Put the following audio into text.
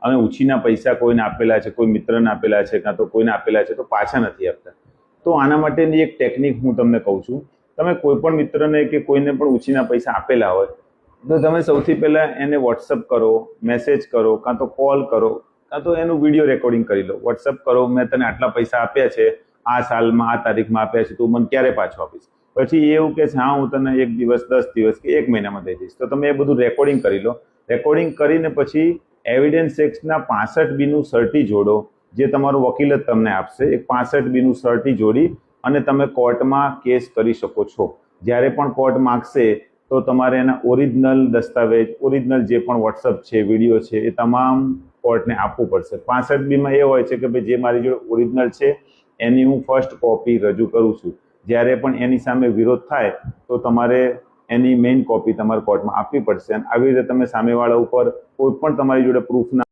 અમે ઉછીના પૈસા કોઈને આપેલા છે, કોઈ મિત્રને આપેલા છે કાં તો કોઈને આપેલા છે તો પાછા નથી આપતા. તો આના માટેની એક ટેકનિક હું તમને કહું છું. તમે કોઈ પણ મિત્રને કે કોઈને પણ ઉછીના પૈસા આપેલા હોય તો તમે સૌથી પહેલાં એને વોટ્સઅપ કરો, મેસેજ કરો, કાં તો કોલ કરો, કાં તો એનું વિડીયો રેકોર્ડિંગ કરી લો. વોટ્સઅપ કરો, મેં તને આટલા પૈસા આપ્યા છે, આ સાલમાં આ તારીખમાં આપ્યા છે, તું મને ક્યારે પાછો આપીશ. પછી એવું કે છે હા હું તને 1 દિવસ, 10 દિવસ કે 1 મહિનામાં દઈ દઈશ. તો તમે એ બધું રેકોર્ડિંગ કરી લો. રેકોર્ડિંગ કરીને પછી એવિડન્સ એક્ટના 65B સર્ટી જોડો, જે તમારો વકીલ જ તમને આપશે. એક 65B સર્ટી જોડી અને તમે કોર્ટમાં કેસ કરી શકો છો. જ્યારે પણ કોર્ટ માગશે તો તમારે એના ઓરિજિનલ દસ્તાવેજ, ઓરિજિનલ જે પણ વોટ્સઅપ છે, વિડીયો છે, એ તમામ કોર્ટને આપવું પડશે. 65B એ હોય છે કે ભાઈ જે મારી જોડે ઓરિજિનલ છે એની હું ફર્સ્ટ કોપી રજૂ કરું છું. જ્યારે પણ એની સામે વિરોધ થાય તો તમારે એની મેઇન કોપી તમારે કોર્ટમાં આપવી પડશે. અને આવી રીતે તમે સામેવાળા ઉપર કોઈ પણ તમારી જોડે પ્રૂફ ના